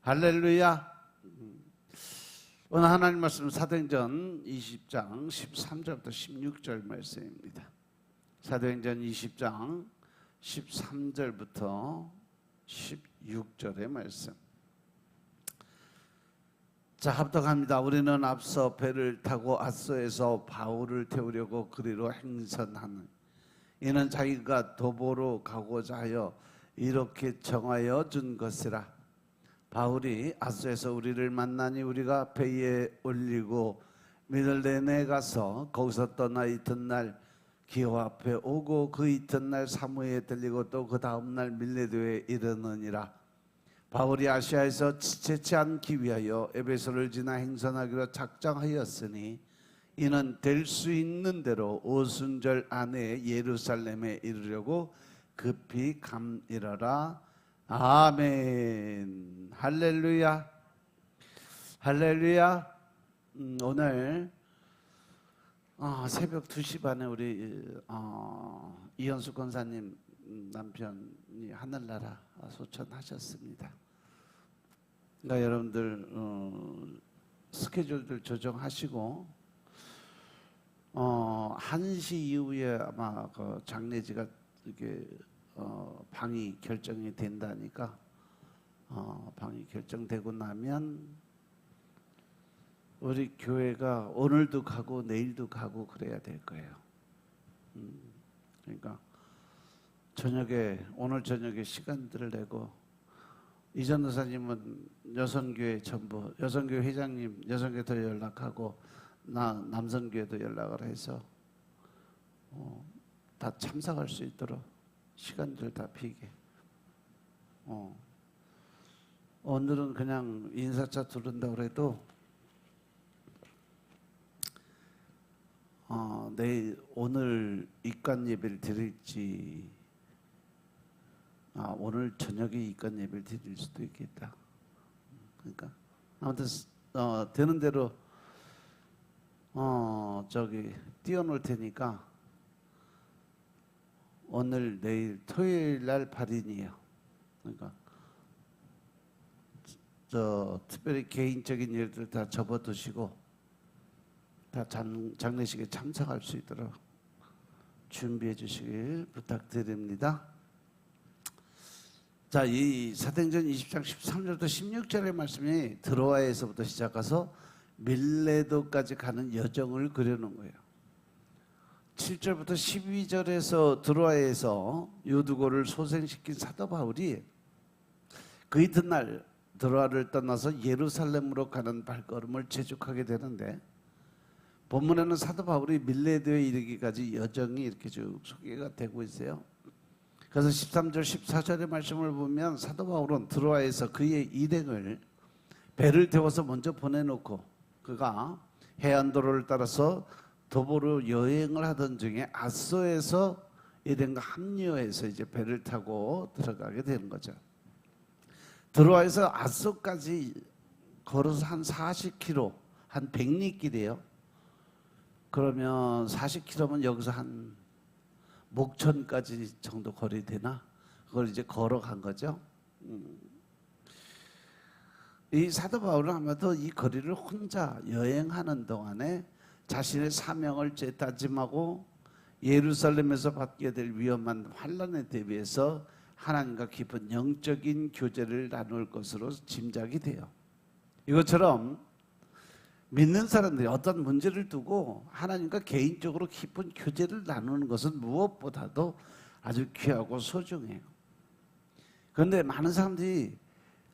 할렐루야. 오늘 하나님 말씀 사도행전 20장 13절부터 16절 말씀입니다. 사도행전 20장 13절부터 16절의 말씀. 자, 합독합니다. 우리는 앞서 배를 타고 아소에서 바울을 태우려고 그리로 행선하는, 이는 자기가 도보로 가고자 하여 이렇게 정하여 준 것이라. 바울이 아소에서 우리를 만나니 우리가 배에 올리고 미들레네 가서 거기서 떠나 이튿날 기호 앞에 오고 그 이튿날 사무에 들리고 또 그 다음날 밀레도에 이르느니라. 바울이 아시아에서 지체치 않기 위하여 에베소를 지나 행선하기로 작정하였으니 이는 될 수 있는 대로 오순절 안에 예루살렘에 이르려고 급히 감이러라. 아멘. 할렐루야. 할렐루야. 오늘 새벽 2시 반에 우리 이현수 권사님 남편이 하늘나라 소천하셨습니다. 그러니까 여러분들 스케줄들 조정하시고 1시 이후에 아마 그 장례지가 이렇게 방이 결정이 된다니까 방이 결정되고 나면 우리 교회가 오늘도 가고 내일도 가고 그래야 될 거예요. 그러니까 오늘 저녁에 시간들을 내고, 이전 도사님은 여성교회 전부, 여성교회 회장님, 여성교회도 연락하고 나 남성교회도 연락을 해서 다 참석할 수 있도록 시간들 다 비게. 오늘은 그냥 인사차 두른다고 해도 오늘 입관 예배를 드릴지 오늘 저녁에 입관 예배를 드릴 수도 있겠다. 그러니까 아무튼 되는 대로 띄워놓을 테니까 오늘 내일 토요일 날 발인이에요. 그러니까 특별히 개인적인 일들 다 접어두시고 다 장례식에 참석할 수 있도록 준비해 주시길 부탁드립니다. 자, 이 사도행전 20장 13절부터 16절의 말씀이 드로아에서부터 시작해서 밀레도까지 가는 여정을 그려놓은 거예요. 7절부터 12절에서 드로아에서 요두고를 소생시킨 사도 바울이 그 이튿날 드로아를 떠나서 예루살렘으로 가는 발걸음을 재촉하게 되는데, 본문에는 사도 바울이 밀레도에 이르기까지 여정이 이렇게 쭉 소개가 되고 있어요. 그래서 13절 14절의 말씀을 보면 사도 바울은 드로아에서 그의 일행을 배를 태워서 먼저 보내놓고 그가 해안도로를 따라서 도보로 여행을 하던 중에 아소에서 일행과 합류해서 이제 배를 타고 들어가게 되는 거죠. 드로아에서 아소까지 걸어서 한 40km, 한 100리길이에요. 그러면 40km면 여기서 한 목천까지 정도 거리 되나? 그걸 이제 걸어간 거죠. 이 사도 바울은 아마도 이 거리를 혼자 여행하는 동안에 자신의 사명을 재다짐하고 예루살렘에서 받게 될 위험한 환난에 대비해서 하나님과 깊은 영적인 교제를 나눌 것으로 짐작이 돼요. 이것처럼 믿는 사람들이 어떤 문제를 두고 하나님과 개인적으로 깊은 교제를 나누는 것은 무엇보다도 아주 귀하고 소중해요. 그런데 많은 사람들이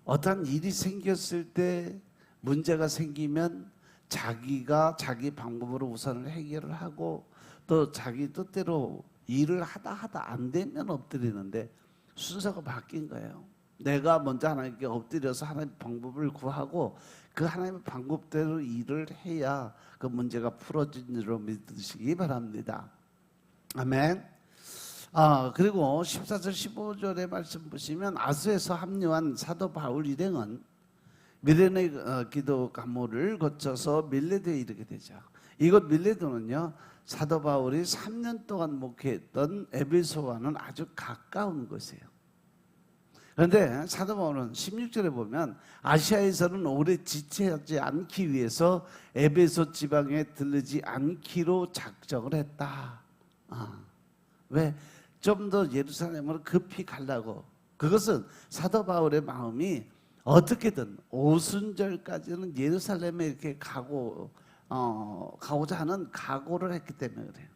어떤 일이 생겼을 때, 문제가 생기면 자기가 자기 방법으로 우선을 해결을 하고 또 자기 뜻대로 일을 하다 안 되면 엎드리는데, 순서가 바뀐 거예요. 내가 먼저 하나님께 엎드려서 하나님의 방법을 구하고 그 하나님의 방법대로 일을 해야 그 문제가 풀어진 줄로 믿으시기 바랍니다. 아멘. 그리고 14절 15절의 말씀 보시면 아소에서 합류한 사도 바울 일행은 미레네 기도 가모를 거쳐서 밀레도에 이르게 되죠. 이곳 밀레도는요, 사도 바울이 3년 동안 목회했던 에베소와는 아주 가까운 곳이에요. 그런데 사도 바울은 16절에 보면 아시아에서는 오래 지체하지 않기 위해서 에베소 지방에 들르지 않기로 작정을 했다. 왜? 좀 더 예루살렘으로 급히 가려고. 그것은 사도 바울의 마음이 어떻게든 오순절까지는 예루살렘에 이렇게 가고자 하는 각오를 했기 때문에 그래요.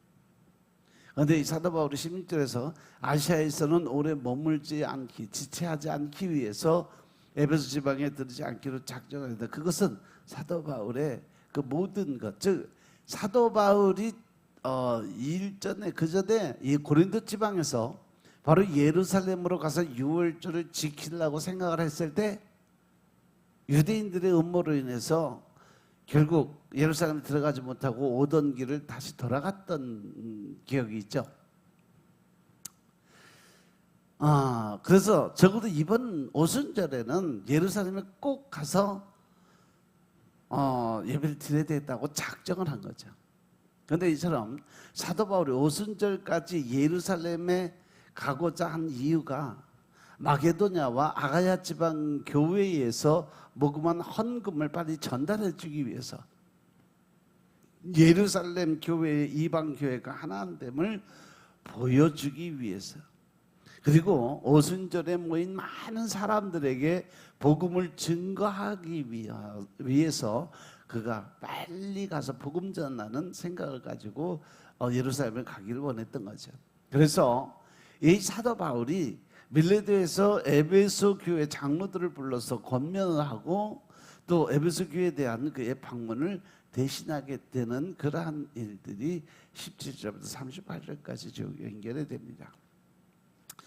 그런데 이 사도 바울이 16절에서 아시아에서는 오래 머물지 않기, 지체하지 않기 위해서 에베소 지방에 들지 않기로 작정했다. 그것은 사도 바울의 그 모든 것, 즉 사도 바울이 일전에 그 전에 이 고린도 지방에서 바로 예루살렘으로 가서 유월절을 지키려고 생각을 했을 때 유대인들의 음모로 인해서 결국 예루살렘에 들어가지 못하고 오던 길을 다시 돌아갔던 기억이 있죠. 그래서 적어도 이번 오순절에는 예루살렘에 꼭 가서 예배를 드려야 되겠다고 작정을 한 거죠. 그런데 이처럼 사도 바울이 오순절까지 예루살렘에 가고자 한 이유가 마게도냐와 아가야 지방 교회에서 모금한 헌금을 빨리 전달해 주기 위해서, 예루살렘 교회의 이방 교회가 하나됨을 보여주기 위해서, 그리고 오순절에 모인 많은 사람들에게 복음을 증거하기 위해서 그가 빨리 가서 복음 전하는 생각을 가지고 예루살렘에 가기를 원했던 거죠. 그래서 이 사도 바울이 밀레도에서 에베소 교회 장로들을 불러서 권면을 하고 또 에베소 교회에 대한 그의 방문을 대신하게 되는 그러한 일들이 17절부터 38절까지 쭉 연결이 됩니다.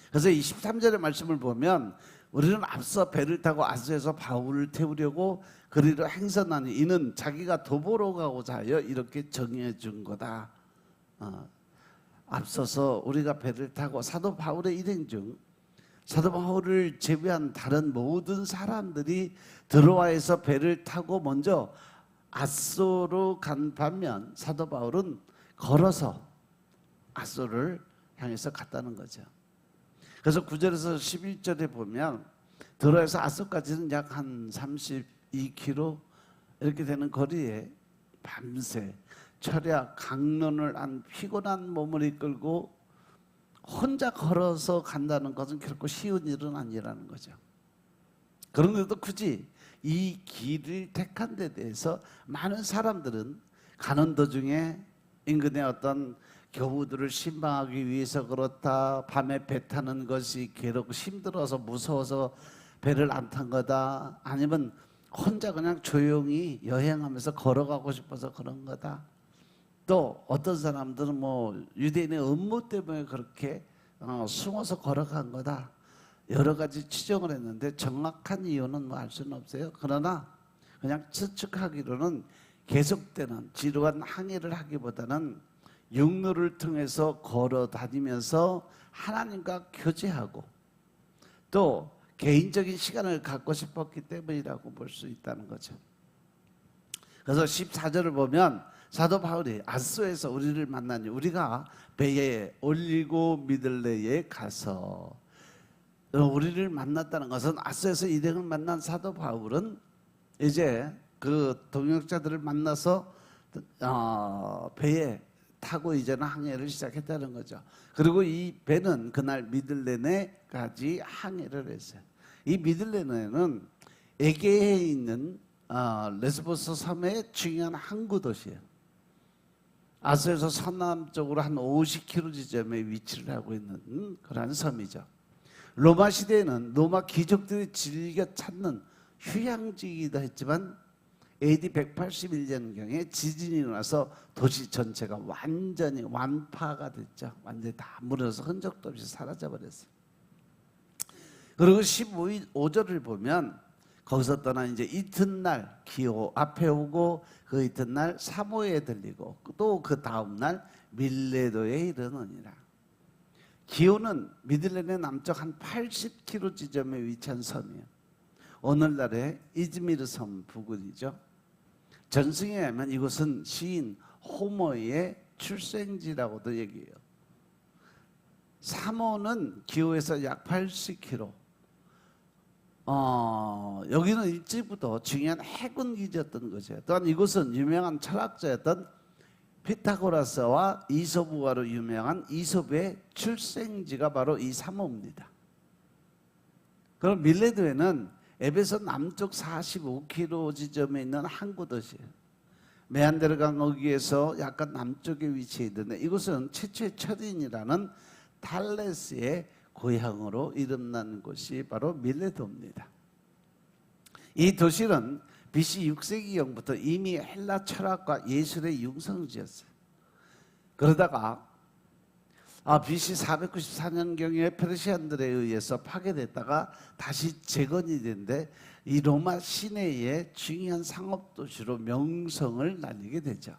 그래서 이 13절의 말씀을 보면 우리는 앞서 배를 타고 아소에서 바울을 태우려고 그리로 행선하니 이는 자기가 도보로 가고자 하여 이렇게 정해 준 거다. 앞서서 우리가 배를 타고 사도 바울의 일행 중 사도 바울을 제외한 다른 모든 사람들이 드로아에서 배를 타고 먼저 아소로 간 반면 사도 바울은 걸어서 아소를 향해서 갔다는 거죠. 그래서 9절에서 11절에 보면 드로아에서 아소까지는 약 한 32km 이렇게 되는 거리에 밤새 철야 강론을 한 피곤한 몸을 이끌고 혼자 걸어서 간다는 것은 결코 쉬운 일은 아니라는 거죠. 그런데도 굳이 이 길을 택한 데 대해서 많은 사람들은 가는 도중에 인근의 어떤 교우들을 신방하기 위해서 그렇다, 밤에 배 타는 것이 괴롭고 힘들어서 무서워서 배를 안 탄 거다, 아니면 혼자 그냥 조용히 여행하면서 걸어가고 싶어서 그런 거다, 또 어떤 사람들은 뭐 유대인의 음모 때문에 그렇게 숨어서 걸어간 거다, 여러 가지 추정을 했는데 정확한 이유는 뭐 알 수는 없어요. 그러나 그냥 추측하기로는 계속되는 지루한 항해를 하기보다는 육로를 통해서 걸어 다니면서 하나님과 교제하고 또 개인적인 시간을 갖고 싶었기 때문이라고 볼 수 있다는 거죠. 그래서 14절을 보면 사도 바울이 아소에서 우리를 만나니 우리가 배에 올리고 미들레에 가서, 우리를 만났다는 것은 아소에서 일행을 만난 사도 바울은 이제 그 동역자들을 만나서 배에 타고 이제는 항해를 시작했다는 거죠. 그리고 이 배는 그날 미들레네까지 항해를 했어요. 이 미들레네는 에게해에 있는 레스보스 섬의 중요한 항구 도시예요. 아소에서 서남쪽으로 한 50km 지점에 위치를 하고 있는 그러한 섬이죠. 로마 시대에는 로마 귀족들이 즐겨 찾는 휴양지이기도 했지만 AD 181년경에 지진이 일어나서 도시 전체가 완전히 완파가 됐죠. 완전히 다 무너져서 흔적도 없이 사라져버렸어요. 그리고 15절을 보면 거기서 떠나 이제 이튿날 기호 앞에 오고 그 이튿날 사모에 들리고 또 그 다음날 밀레도에 이르느니라. 기호는 미들렌의 남쪽 한 80km 지점에 위치한 섬이에요. 오늘날의 이즈미르 섬 부근이죠. 전승에 의하면 이곳은 시인 호모의 출생지라고도 얘기해요. 사모는 기호에서 약 80km, 여기는 일찍부터 중요한 해군기지였던 거죠. 또한 이곳은 유명한 철학자였던 피타고라스와 이솝우화로 유명한 이솝의 출생지가 바로 이 사모입니다. 그럼 밀레도에는 에베소 남쪽 45km 지점에 있는 항구 도시예요. 메안데르 강어귀에서 약간 남쪽에 위치해 있는데 이곳은 최초의 철인이라는 탈레스의 고향으로 이름난 곳이 바로 밀레도입니다. 이 도시는 BC 6세기경부터 이미 헬라 철학과 예술의 융성지였어요. 그러다가 BC 494년경에 페르시안들에 의해서 파괴됐다가 다시 재건이 됐는데 이 로마 시내의 중요한 상업도시로 명성을 날리게 되죠.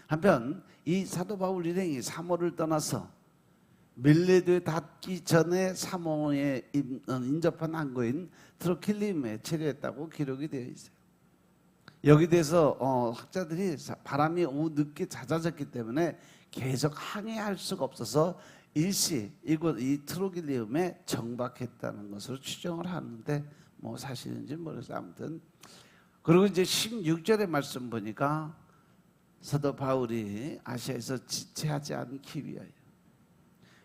한편 이 사도 바울 일행이 사모를 떠나서 밀레도에 닿기 전에 사모에 인접한 항구인 트로킬림에 체류했다고 기록이 되어 있어요. 여기 대해서 학자들이 바람이 오후 늦게 잦아졌기 때문에 계속 항해할 수가 없어서 일시 이곳 이 트로킬림에 정박했다는 것으로 추정을 하는데 뭐 사실인지 모르겠어요. 아무튼 그리고 이제 16절의 말씀 보니까 사도 바울이 아시아에서 지체하지 않기 위하여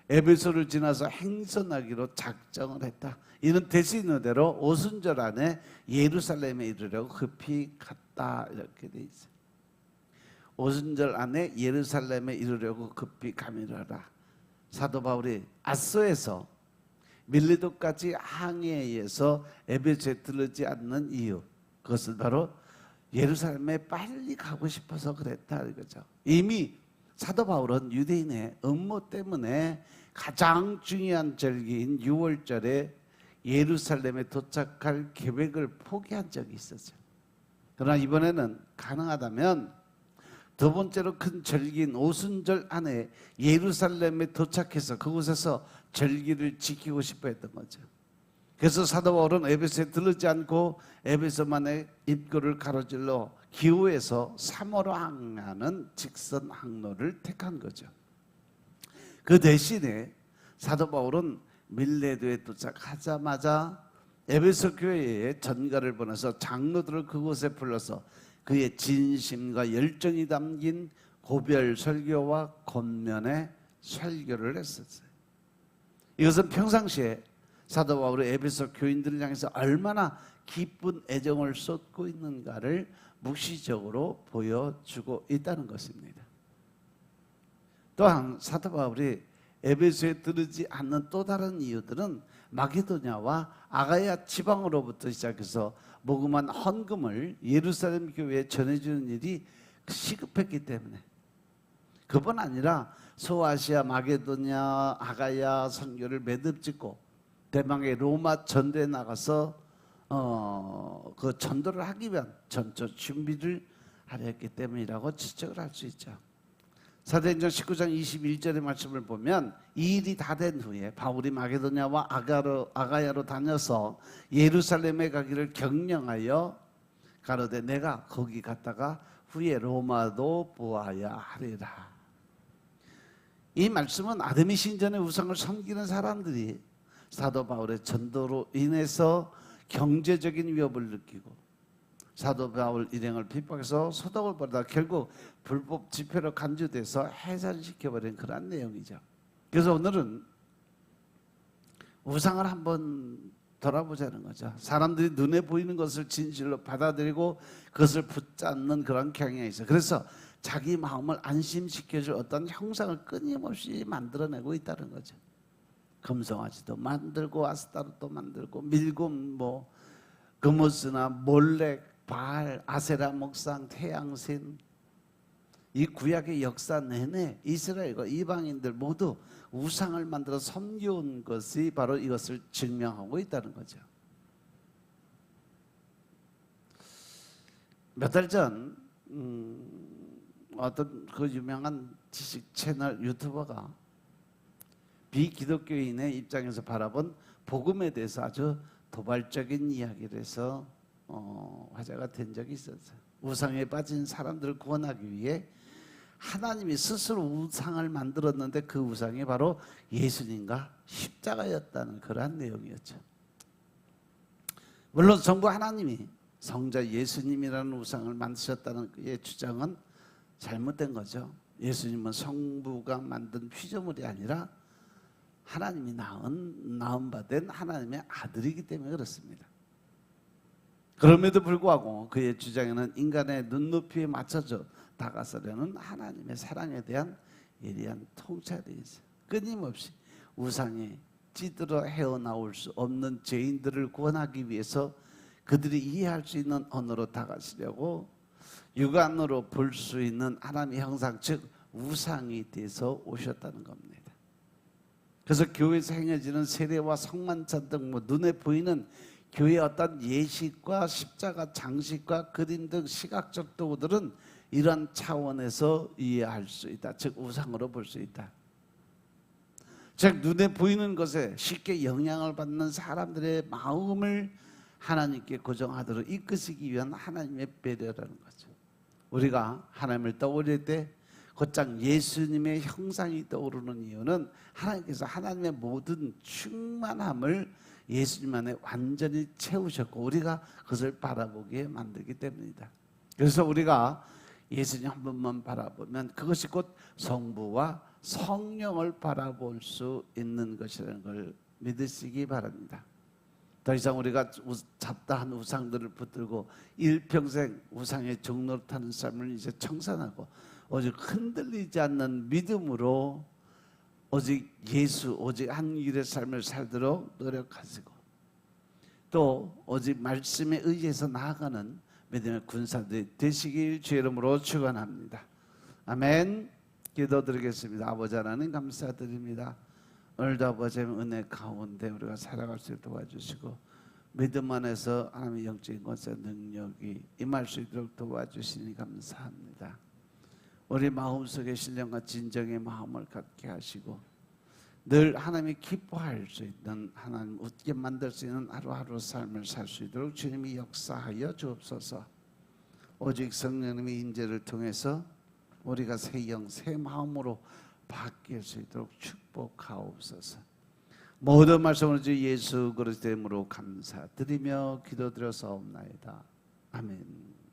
에베소를 지나서 행선하기로 작정을 했다. 이는 대신의대로 오순절 안에 예루살렘에 이르려고 급히 갔다 이렇게 돼 있어요. 오순절 안에 예루살렘에 이르려고 급히 가미라라. 사도 바울이 아소에서 밀레도까지 항해해서 에베소에 들르지 않는 이유, 그것은 바로 예루살렘에 빨리 가고 싶어서 그랬다 이거죠. 이미 사도 바울은 유대인의 음모 때문에 가장 중요한 절기인 6월절에 예루살렘에 도착할 계획을 포기한 적이 있었어요. 그러나 이번에는 가능하다면 두 번째로 큰 절기인 오순절 안에 예루살렘에 도착해서 그곳에서 절기를 지키고 싶어 했던 거죠. 그래서 사도 바울은 에베소에 들르지 않고 에베소만의 입구를 가로질러 기후에서 3호로 항하는 직선 항로를 택한 거죠. 그 대신에 사도 바울은 밀레도에 도착하자마자 에베소 교회에 전가를 보내서 장로들을 그곳에 불러서 그의 진심과 열정이 담긴 고별 설교와 겉면의 설교를 했었어요. 이것은 평상시에 사도 바울이 에베소 교인들을 향해서 얼마나 기쁜 애정을 쏟고 있는가를 묵시적으로 보여주고 있다는 것입니다. 또한 사도 바울이 에베소에 들르지 않는 또 다른 이유들은 마게도냐와 아가야 지방으로부터 시작해서 모금한 헌금을 예루살렘 교회에 전해주는 일이 시급했기 때문에, 그뿐 아니라 소아시아, 마게도냐, 아가야 선교를 매듭짓고 대망의 로마 전도에 나가서 그 전도를 하기 위한 전적 준비를 하려 했기 때문이라고 지적을 할 수 있죠. 사도행전 19장 21절의 말씀을 보면 이 일이 다 된 후에 바울이 마게도냐와 아가야로 다녀서 예루살렘에 가기를 경영하여 가로되 내가 거기 갔다가 후에 로마도 보아야 하리라. 이 말씀은 아데미 신전의 우상을 섬기는 사람들이 사도 바울의 전도로 인해서 경제적인 위협을 느끼고 사도 바울 일행을 핍박해서 소독을 벌이다 결국 불법 집회로 간주돼서 해산시켜버린 그런 내용이죠. 그래서 오늘은 우상을 한번 돌아보자는 거죠. 사람들이 눈에 보이는 것을 진실로 받아들이고 그것을 붙잡는 그런 경향이 있어요. 그래서 자기 마음을 안심시켜줄 어떤 형상을 끊임없이 만들어내고 있다는 거죠. 금송아지도 만들고 아스타르도 만들고 밀금, 그모스나 몰렉, 바알, 아세라 목상, 태양신, 이 구약의 역사 내내 이스라엘과 이방인들 모두 우상을 만들어 섬겨온 것이 바로 이것을 증명하고 있다는 거죠. 몇 달 전 어떤 그 유명한 지식 채널 유튜버가 비기독교인의 입장에서 바라본 복음에 대해서 아주 도발적인 이야기를 해서 화제가 된 적이 있었어요. 우상에 빠진 사람들을 구원하기 위해 하나님이 스스로 우상을 만들었는데 그 우상이 바로 예수님과 십자가였다는 그러한 내용이었죠. 물론 성부 하나님이 성자 예수님이라는 우상을 만드셨다는 그의 주장은 잘못된 거죠. 예수님은 성부가 만든 피조물이 아니라 하나님이 낳은 바 된 하나님의 아들이기 때문에 그렇습니다. 그럼에도 불구하고 그의 주장에는 인간의 눈높이에 맞춰져 다가서려는 하나님의 사랑에 대한 예리한 통찰이 있어요. 끊임없이 우상에 찌들어 헤어나올 수 없는 죄인들을 구원하기 위해서 그들이 이해할 수 있는 언어로 다가서려고 육안으로 볼 수 있는 하나님의 형상, 즉 우상이 돼서 오셨다는 겁니다. 그래서 교회에서 행해지는 세례와 성만찬 등 눈에 보이는 교회의 어떤 예식과 십자가 장식과 그림 등 시각적 도구들은 이런 차원에서 이해할 수 있다. 즉 우상으로 볼 수 있다. 즉 눈에 보이는 것에 쉽게 영향을 받는 사람들의 마음을 하나님께 고정하도록 이끄시기 위한 하나님의 배려라는 거죠. 우리가 하나님을 떠올릴 때 곧장 예수님의 형상이 떠오르는 이유는 하나님께서 하나님의 모든 충만함을 예수님 안에 완전히 채우셨고 우리가 그것을 바라보게 만들기 때문이다. 그래서 우리가 예수님 한 번만 바라보면 그것이 곧 성부와 성령을 바라볼 수 있는 것이라는 걸 믿으시기 바랍니다. 더 이상 우리가 잡다한 우상들을 붙들고 일평생 우상의 종노릇하는 삶을 이제 청산하고 오직 흔들리지 않는 믿음으로 오직 예수, 오직 한 길의 삶을 살도록 노력하시고 또 오직 말씀에 의해서 나아가는 믿음의 군사들이 되시길 주의 이름으로 축원합니다. 아멘. 기도드리겠습니다. 아버지 하나님 감사드립니다. 오늘도 아버지의 은혜 가운데 우리가 살아갈 수 있도록 도와주시고 믿음 안에서 하나님의 영적인 권세 능력이 임할 수 있도록 도와주시니 감사합니다. 우리 마음속에 신령과 진정의 마음을 갖게 하시고 늘 하나님이 기뻐할 수 있는 하나님 웃게 만들 수 있는 하루하루 삶을 살 수 있도록 주님이 역사하여 주옵소서. 오직 성령님의 인재를 통해서 우리가 새 영, 새 마음으로 바뀔 수 있도록 축복하옵소서. 모든 말씀을 주 예수 그리스도의 이름으로 감사드리며 기도드려서옵나이다. 아멘.